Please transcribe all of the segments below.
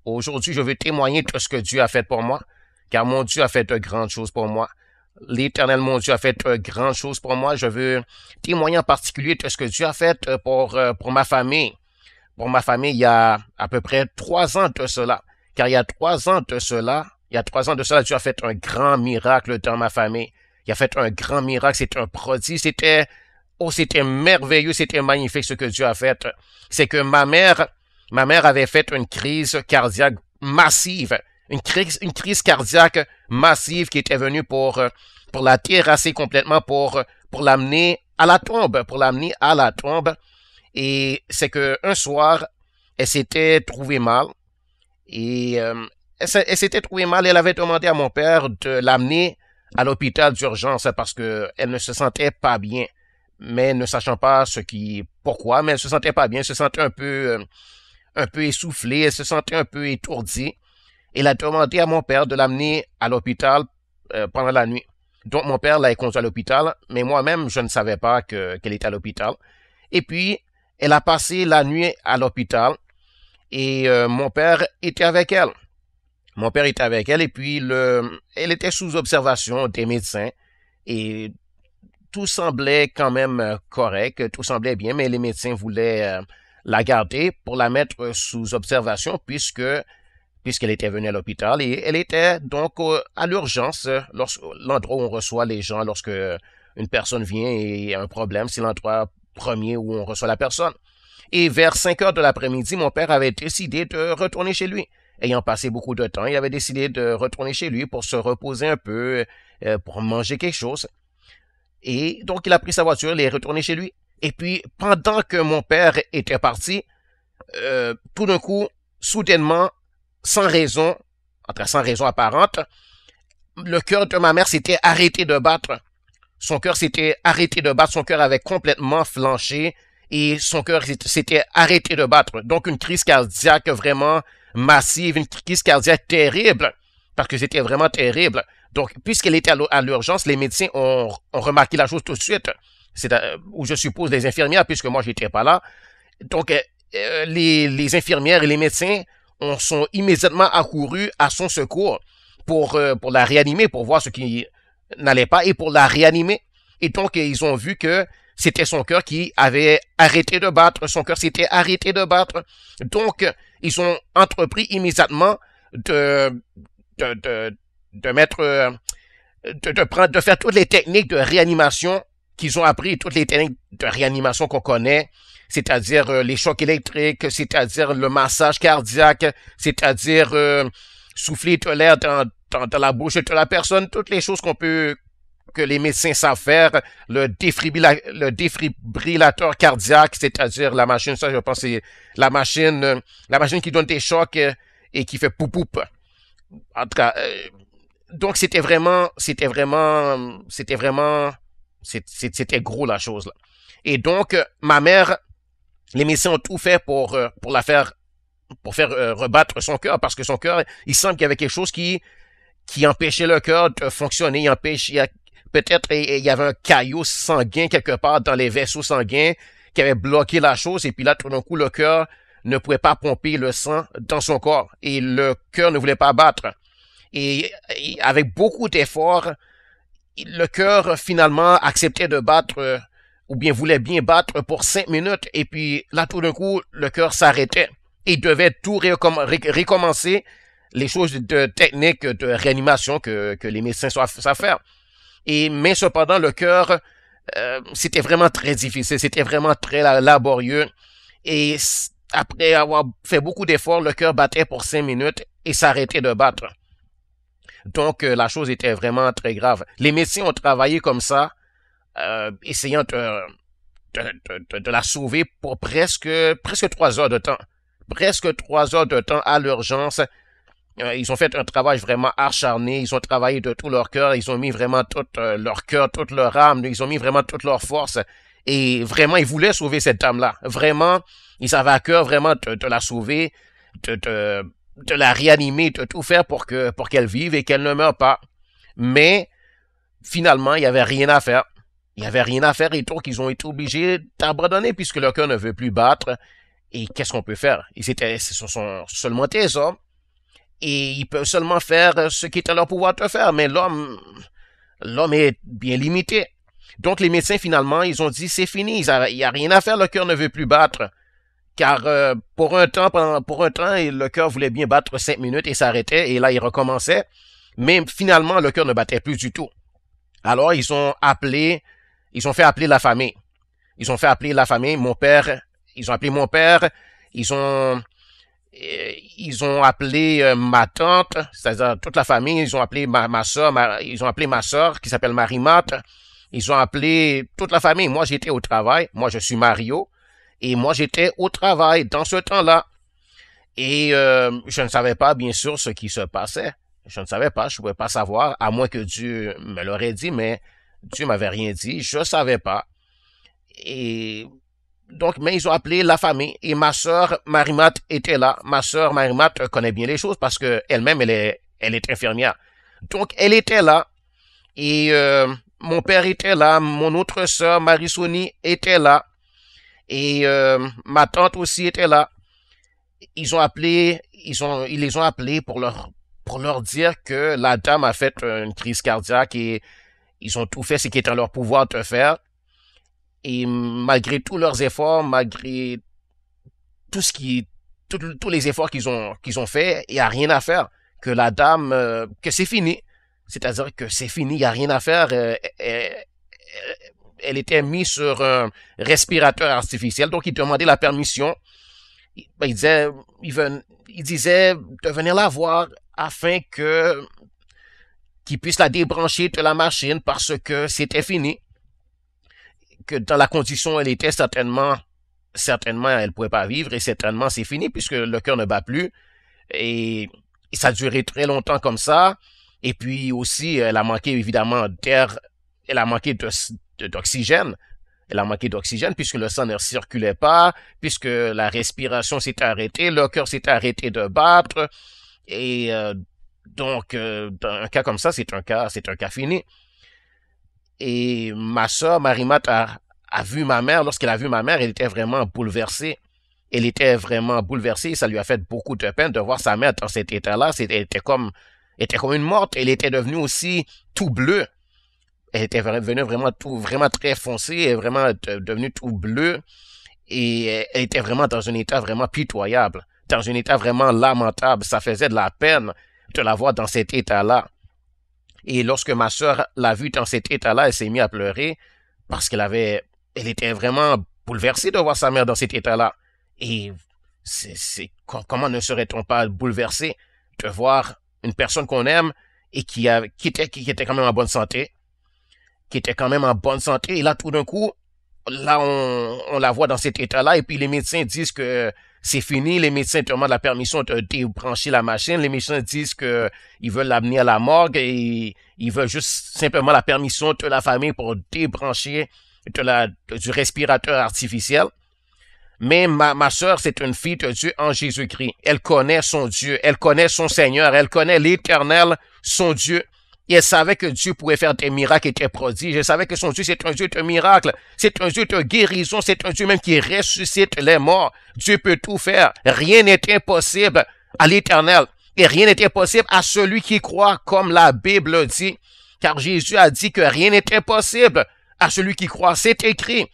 Aujourd'hui, je veux témoigner de ce que Dieu a fait pour moi, car mon Dieu a fait de grandes choses pour moi. L'Éternel, mon Dieu, a fait de grandes choses pour moi. Je veux témoigner en particulier de ce que Dieu a fait pour ma famille. Pour ma famille, il y a à peu près 3 ans de cela. Car il y a 3 ans de cela, Dieu a fait un grand miracle dans ma famille. Il a fait un grand miracle, c'était un prodige, c'était merveilleux, c'était magnifique ce que Dieu a fait. C'est que ma mère avait fait une crise cardiaque massive. Une crise cardiaque massive qui était venue pour la terrasser complètement, pour l'amener à la tombe, Et c'est que un soir, elle s'était trouvée mal. Et elle s'était trouvée mal. Elle avait demandé à mon père de l'amener à l'hôpital d'urgence parce que elle ne se sentait pas bien. Mais ne sachant pas pourquoi, mais elle se sentait pas bien. Elle se sentait un peu essoufflée. Elle se sentait un peu étourdie. Elle a demandé à mon père de l'amener à l'hôpital pendant la nuit. Donc, mon père l'a conduit à l'hôpital, mais moi-même, je ne savais pas qu'elle était à l'hôpital. Et puis, elle a passé la nuit à l'hôpital et mon père était avec elle. Mon père était avec elle et puis elle était sous observation des médecins et tout semblait quand même correct, tout semblait bien, mais les médecins voulaient la garder pour la mettre sous observation puisqu'elle était venue à l'hôpital et elle était donc à l'urgence, l'endroit où on reçoit les gens lorsque une personne vient et a un problème, c'est l'endroit premier où on reçoit la personne. Et vers 5 heures de l'après-midi, mon père avait décidé de retourner chez lui. Ayant passé beaucoup de temps, il avait décidé de retourner chez lui pour se reposer un peu, pour manger quelque chose. Et donc, il a pris sa voiture, il est retourné chez lui. Et puis, pendant que mon père était parti, tout d'un coup, soudainement, sans raison apparente, le cœur de ma mère s'était arrêté de battre. Son cœur s'était arrêté de battre, son cœur avait complètement flanché et son cœur s'était arrêté de battre. Donc une crise cardiaque vraiment massive, une crise cardiaque terrible, parce que c'était vraiment terrible. Donc, puisqu'elle était à l'urgence, les médecins ont remarqué la chose tout de suite. Ou je suppose les infirmières, puisque moi j'étais pas là. Donc, les infirmières et les médecins sont immédiatement accourus à son secours pour la réanimer, pour voir ce qui n'allait pas et pour la réanimer. Et donc, ils ont vu que c'était son cœur qui avait arrêté de battre. Son cœur s'était arrêté de battre. Donc, ils ont entrepris immédiatement de faire toutes les techniques de réanimation qu'ils ont appris, toutes les techniques de réanimation qu'on connaît, c'est-à-dire les chocs électriques, c'est-à-dire le massage cardiaque, c'est-à-dire souffler de l'air dans la bouche de la personne, toutes les choses que les médecins savent faire, le défibrillateur cardiaque, c'est-à-dire la machine, ça je pense c'est la machine qui donne des chocs et qui fait poup. En tout cas, donc c'était gros la chose là. Et donc ma mère, les médecins ont tout fait pour faire rebattre son cœur parce que son cœur, il semble qu'il y avait quelque chose qui empêchait le cœur de fonctionner, peut-être il y avait un caillot sanguin quelque part dans les vaisseaux sanguins qui avait bloqué la chose et puis là tout d'un coup le cœur ne pouvait pas pomper le sang dans son corps et le cœur ne voulait pas battre. Et avec beaucoup d'efforts, le cœur finalement acceptait de battre ou bien voulait bien battre pour 5 minutes et puis là tout d'un coup le cœur s'arrêtait et il devait tout recommencer les choses de technique de réanimation que les médecins savent faire. Mais cependant le cœur c'était vraiment très difficile, c'était vraiment très laborieux et après avoir fait beaucoup d'efforts, le cœur battait pour 5 minutes et s'arrêtait de battre. Donc, la chose était vraiment très grave. Les médecins ont travaillé comme ça, essayant de la sauver pour presque 3 heures de temps. Presque 3 heures de temps à l'urgence. Ils ont fait un travail vraiment acharné. Ils ont travaillé de tout leur cœur. Ils ont mis vraiment tout leur cœur, toute leur âme. Ils ont mis vraiment toute leur force. Et vraiment, ils voulaient sauver cette dame-là. Vraiment, ils avaient à cœur vraiment de la sauver, de la réanimer, de tout faire pour qu'elle vive et qu'elle ne meure pas. Mais, finalement, il n'y avait rien à faire. Il n'y avait rien à faire et donc ils ont été obligés d'abandonner puisque leur cœur ne veut plus battre. Et qu'est-ce qu'on peut faire? Ce sont seulement des hommes. et ils peuvent seulement faire ce qui est en leur pouvoir de faire. Mais l'homme est bien limité. Donc les médecins, finalement, ils ont dit, c'est fini, il n'y a rien à faire, le cœur ne veut plus battre. Car pour un temps, le cœur voulait bien battre 5 minutes et s'arrêtait, et là, il recommençait. Mais finalement, le cœur ne battait plus du tout. Alors, ils ont fait appeler la famille. Ils ont appelé mon père, ils ont appelé ma tante, c'est-à-dire toute la famille, ils ont appelé ma soeur, qui s'appelle Marie-Mat. Ils ont appelé toute la famille. Moi, j'étais au travail. Moi, je suis Mario. Et moi, j'étais au travail dans ce temps-là. Et je ne savais pas, bien sûr, ce qui se passait. Je ne savais pas, je ne pouvais pas savoir, à moins que Dieu me l'aurait dit, mais Dieu m'avait rien dit. Je ne savais pas. Et donc, mais ils ont appelé la famille. Et ma sœur Marie-Mat était là. Ma sœur Marie-Mat connaît bien les choses parce que elle-même, elle est infirmière. Donc, elle était là. Et mon père était là. Mon autre sœur Marie-Sonie était là. Et ma tante aussi était là. Ils les ont appelés pour leur dire que la dame a fait une crise cardiaque et ils ont tout fait ce qui est en leur pouvoir de faire. Et malgré tous leurs efforts, malgré tous les efforts qu'ils ont fait, il n'y a rien à faire. Que la dame, que c'est fini. C'est-à-dire que c'est fini, il n'y a rien à faire. Elle était mise sur un respirateur artificiel, donc il demandait la permission. Il disait de venir la voir afin qu'il puisse la débrancher de la machine parce que c'était fini. Que dans la condition où elle était, certainement, elle pouvait pas vivre et certainement c'est fini puisque le cœur ne bat plus et ça a duré très longtemps comme ça. Et puis aussi, elle a manqué évidemment d'air, elle a manqué d'oxygène. Elle a manqué d'oxygène puisque le sang ne circulait pas, puisque la respiration s'est arrêtée, le cœur s'est arrêté de battre. Et donc, dans un cas comme ça, c'est un cas fini. Et ma sœur Marie-Mat a vu ma mère. Lorsqu'elle a vu ma mère, elle était vraiment bouleversée. Elle était vraiment bouleversée. Ça lui a fait beaucoup de peine de voir sa mère dans cet état-là. Elle était comme une morte. Elle était devenue aussi tout bleue. Elle était devenue vraiment très foncée, elle est vraiment devenue tout bleue et elle était vraiment dans un état vraiment pitoyable, dans un état vraiment lamentable. Ça faisait de la peine de la voir dans cet état-là. Et lorsque ma sœur l'a vue dans cet état-là, elle s'est mise à pleurer parce elle était vraiment bouleversée de voir sa mère dans cet état-là. Et comment ne serait-on pas bouleversé de voir une personne qu'on aime et qui était quand même en bonne santé, et là, tout d'un coup, là, on la voit dans cet état-là, et puis les médecins disent que c'est fini, les médecins demandent la permission de débrancher la machine, les médecins disent que ils veulent l'amener à la morgue, et ils veulent juste simplement la permission de la famille pour débrancher du respirateur artificiel. Mais ma sœur, c'est une fille de Dieu en Jésus-Christ. Elle connaît son Dieu, elle connaît son Seigneur, elle connaît l'Éternel, son Dieu. Et elle savait que Dieu pouvait faire des miracles et des prodiges. Elle savait que son Dieu, c'est un Dieu de miracles. C'est un Dieu de guérison. C'est un Dieu même qui ressuscite les morts. Dieu peut tout faire. Rien n'est impossible à l'Éternel. Et rien n'est impossible à celui qui croit, comme la Bible dit. Car Jésus a dit que rien n'est impossible à celui qui croit. C'est écrit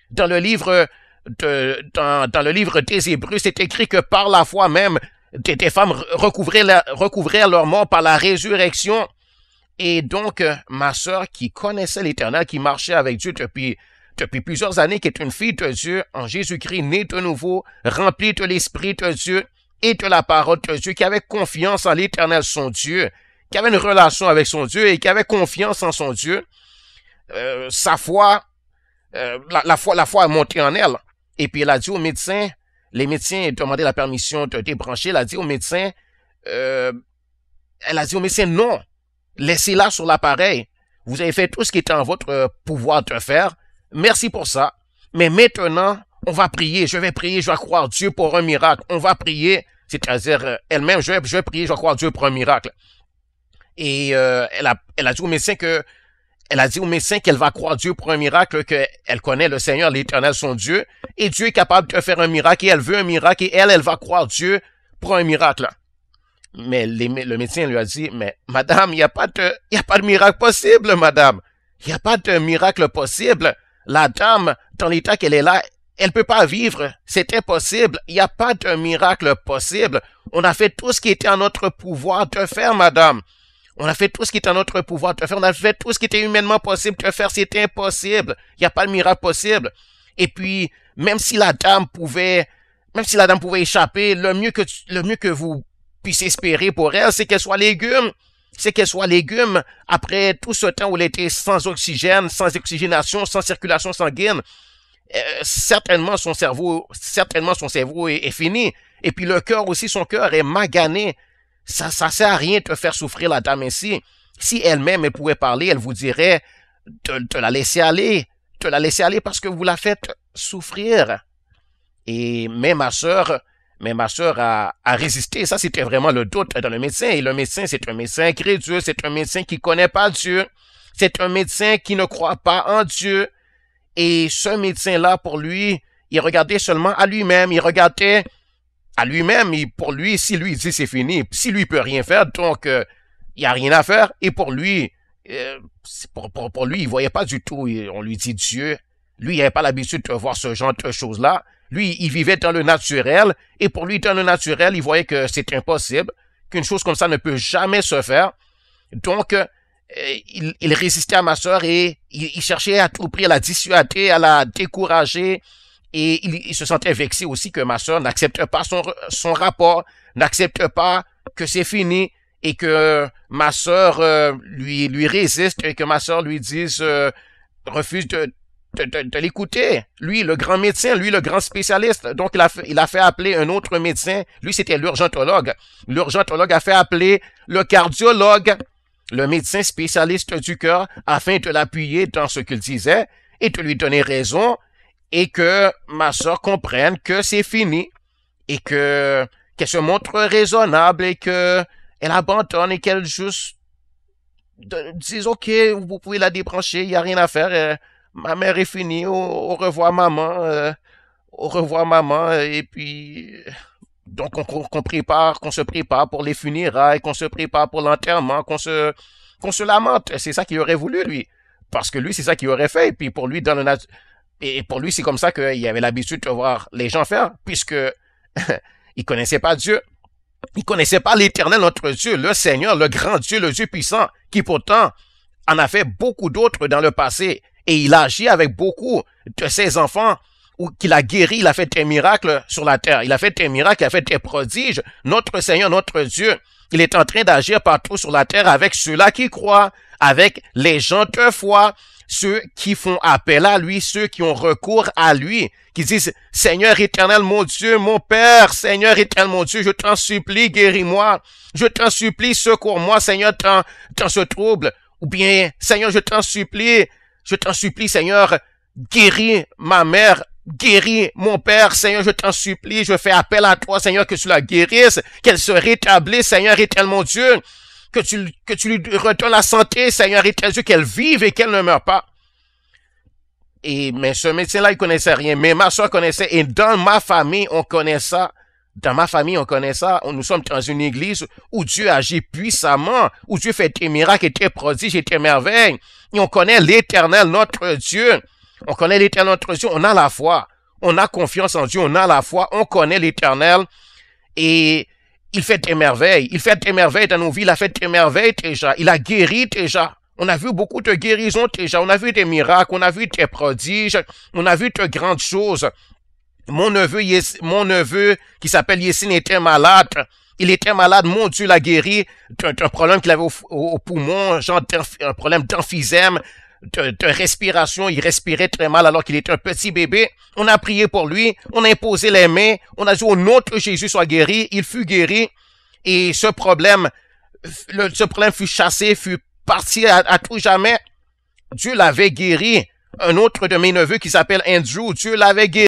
dans le livre dans le livre des Hébreux, c'est écrit que par la foi même, des femmes recouvrirent leur mort par la résurrection. Et donc, ma sœur qui connaissait l'Éternel, qui marchait avec Dieu depuis plusieurs années, qui est une fille de Dieu, en Jésus-Christ, née de nouveau, remplie de l'Esprit de Dieu et de la parole de Dieu, qui avait confiance en l'Éternel, son Dieu, qui avait une relation avec son Dieu et qui avait confiance en son Dieu, sa foi, la foi a monté en elle. Et puis elle a dit aux médecins, les médecins demandaient la permission de débrancher, elle a dit aux médecins, non, laissez-la sur l'appareil. Vous avez fait tout ce qui était en votre pouvoir de faire. Merci pour ça. Mais maintenant, on va prier. Je vais prier, je vais croire Dieu pour un miracle. On va prier. C'est-à-dire, elle-même, je vais prier, je vais croire Dieu pour un miracle. Et elle a dit au médecin qu'elle va croire Dieu pour un miracle, qu'elle connaît le Seigneur, l'Éternel, son Dieu. Et Dieu est capable de faire un miracle et elle veut un miracle et elle va croire Dieu pour un miracle. Mais le médecin lui a dit, mais madame, il n'y a pas de miracle possible, madame. Il n'y a pas de miracle possible. La dame, dans l'état qu'elle est là, elle peut pas vivre. C'est impossible. Il n'y a pas de miracle possible. On a fait tout ce qui était en notre pouvoir de faire, madame. On a fait tout ce qui était en notre pouvoir de faire. On a fait tout ce qui était humainement possible de faire. C'est impossible. Il n'y a pas de miracle possible. Et puis, même si la dame pouvait échapper, le mieux que vous puissiez espérer pour elle, c'est qu'elle soit légume. C'est qu'elle soit légume après tout ce temps où elle était sans oxygène, sans oxygénation, sans circulation sanguine. Certainement son cerveau est fini. Et puis le cœur aussi, son cœur est magané. Ça sert à rien de faire souffrir la dame ainsi. Si elle-même elle pouvait parler, elle vous dirait de la laisser aller, parce que vous la faites souffrir. Mais ma sœur a résisté. Ça, c'était vraiment le doute dans le médecin. Et le médecin, c'est un médecin incrédule, c'est un médecin qui connaît pas Dieu, c'est un médecin qui ne croit pas en Dieu. Et ce médecin-là, pour lui, il regardait seulement à lui-même. Il regardait à lui-même. Et pour lui, si lui dit c'est fini, si lui peut rien faire, donc il y a rien à faire. Et pour lui, pour lui, il voyait pas du tout. On lui dit Dieu. Lui, il n'avait pas l'habitude de voir ce genre de choses-là. Lui, il vivait dans le naturel. Et pour lui, dans le naturel, il voyait que c'est impossible, qu'une chose comme ça ne peut jamais se faire. Donc, il résistait à ma sœur et il cherchait à tout prix à la dissuader, à la décourager. Et il se sentait vexé aussi que ma sœur n'accepte pas son rapport, n'accepte pas que c'est fini et que ma sœur lui résiste et que ma sœur lui dise refuse de l'écouter. Lui, le grand médecin, lui, le grand spécialiste. Donc, il a fait appeler un autre médecin. Lui, c'était l'urgentologue. L'urgentologue a fait appeler le cardiologue, le médecin spécialiste du cœur, afin de l'appuyer dans ce qu'il disait et de lui donner raison et que ma sœur comprenne que c'est fini et qu'elle se montre raisonnable et qu'elle abandonne et qu'elle juste dise, OK, vous pouvez la débrancher, il n'y a rien à faire. Ma mère est finie, au revoir maman, au revoir maman, et puis donc qu'on se prépare pour les funérailles, qu'on se prépare pour l'enterrement, qu'on se lamente. C'est ça qu'il aurait voulu lui, parce que lui c'est ça qu'il aurait fait. Et puis pour lui et pour lui c'est comme ça qu'il avait l'habitude de voir les gens faire, puisque il connaissait pas Dieu, il connaissait pas l'Éternel notre Dieu, le Seigneur, le grand Dieu, le Dieu puissant, qui pourtant en a fait beaucoup d'autres dans le passé. Et il a agi avec beaucoup de ses enfants, ou qu'il a guéri, il a fait des miracles sur la terre. Il a fait des miracles, il a fait des prodiges. Notre Seigneur, notre Dieu, il est en train d'agir partout sur la terre avec ceux-là qui croient, avec les gens de foi, ceux qui font appel à lui, ceux qui ont recours à lui, qui disent, Seigneur éternel, mon Dieu, mon Père, Seigneur éternel, mon Dieu, je t'en supplie, guéris-moi. Je t'en supplie, secours-moi, Seigneur, dans ce trouble. Ou bien, Seigneur, je t'en supplie, Seigneur, guéris ma mère, guéris mon père, Seigneur, je t'en supplie, je fais appel à toi, Seigneur, que tu la guérisses, qu'elle se rétablisse, Seigneur, éternel mon Dieu, que tu lui redonnes la santé, Seigneur, éternel Dieu, qu'elle vive et qu'elle ne meure pas. Mais ce médecin-là, il connaissait rien, mais ma soeur connaissait, et dans ma famille, on connaît ça. Dans ma famille, on connaît ça. Nous sommes dans une église où Dieu agit puissamment, où Dieu fait des miracles et des prodiges et des merveilles. Et on connaît l'Éternel, notre Dieu. On connaît l'Éternel, notre Dieu. On a la foi. On a confiance en Dieu. On a la foi. On connaît l'Éternel. Et il fait des merveilles. Il fait des merveilles dans nos vies. Il a fait des merveilles déjà. Il a guéri déjà. On a vu beaucoup de guérisons déjà. On a vu des miracles. On a vu des prodiges. On a vu de grandes choses. Mon neveu, qui s'appelle Yessine, était malade. Il était malade. Mon Dieu l'a guéri d'un problème qu'il avait au poumon, genre un problème d'emphysème, de respiration. Il respirait très mal alors qu'il était un petit bébé. On a prié pour lui. On a imposé les mains. On a dit au nom de Jésus soit guéri. Il fut guéri. Et ce problème fut chassé, fut parti à tout jamais. Dieu l'avait guéri. Un autre de mes neveux qui s'appelle Andrew, Dieu l'avait guéri.